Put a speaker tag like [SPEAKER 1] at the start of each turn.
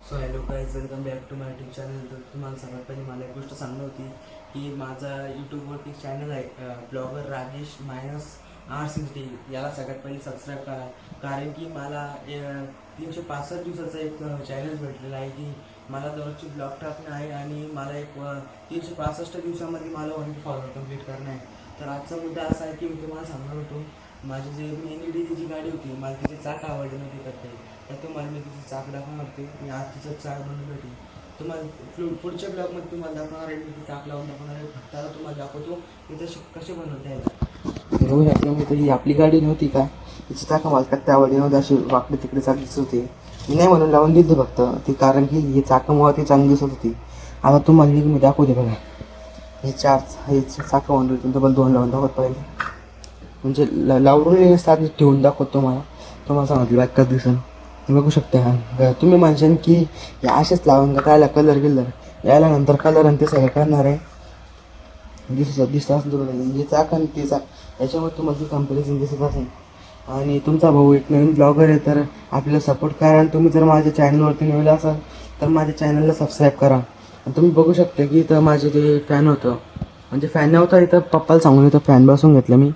[SPEAKER 1] So hello guys, welcome back to my YouTube channel. तर तुम्हाला सगळ्यात पहिली मला एक गोष्ट सांगणं होती की माझा यूट्यूबवरती चॅनल आहे ब्लॉगर राजेश -R60. याला सगळ्यात पहिली सबस्क्राईब करा, कारण की मला 365 दिवसाचा एक चॅनल भेटलेला आहे की मला दररोजची ब्लॉग टाकणं आहे आणि मला एक 365 दिवसामध्ये मला 1 फॉलोअर कंप्लीट करणं आहे. तर आजचा मुद्दा असा आहे की मी तुम्हाला सांगणार होतो, माझी जी NED जी गाडी होती, मला तिचे चाक आवडले नव्हते करते, तर तुम्हाला मी तिची चाक दाखवणार होते. मी आज तिचं चाक बनवून होती. तुम्हाला पुढच्या ब्लॉगमध्ये तुम्हाला दाखवणार आहे, मी ती चाक लावून दाखवणार आहे. फक्त आता तुम्हाला दाखवतो मी तसे कसे बनवते आहे. बघू शकतो मी, तर ही आपली गाडी नव्हती का, तिची चाक मला त्यावर नव्हती, अशी वाकडे तिकडे चाक दिसत होती. मी नाही म्हणून लावून दिली फक्त ती, कारण की ही चाकामुळे ती चांगली दिसत होती. आता तुम्हाला मी दाखवते बघा, हे चाकं म्हणून तुमचं दोन लावून दाखवत पाहिजे, म्हणजे लावून साधी ठेवून दाखवतो तुम्हाला सांगितलं बाईक कसं दिसन. बघू शकता हा, तुम्ही म्हणशाल की या असेच लावून का कायला कलर यायला नंतर कलर आणि ते सगळं करणार आहे. दिसत असेल तुम्हाला म्हणजे चाक आणि ते चाक याच्यामुळे तुम्हाला ती कंपॅरिझन दिसत असेल. आणि तुमचा भाऊ एक नवीन ब्लॉगर आहे, तर आपल्याला सपोर्ट करा. आणि तुम्ही जर माझ्या चॅनलवरती नवीन असाल तर माझ्या चॅनलला सबस्क्राईब करा. आणि तुम्ही बघू शकता की इथं माझे ते फॅन होतं, म्हणजे फॅन नव्हता इथं, पप्पाला सांगून इथं फॅन बसवून घेतलं मी.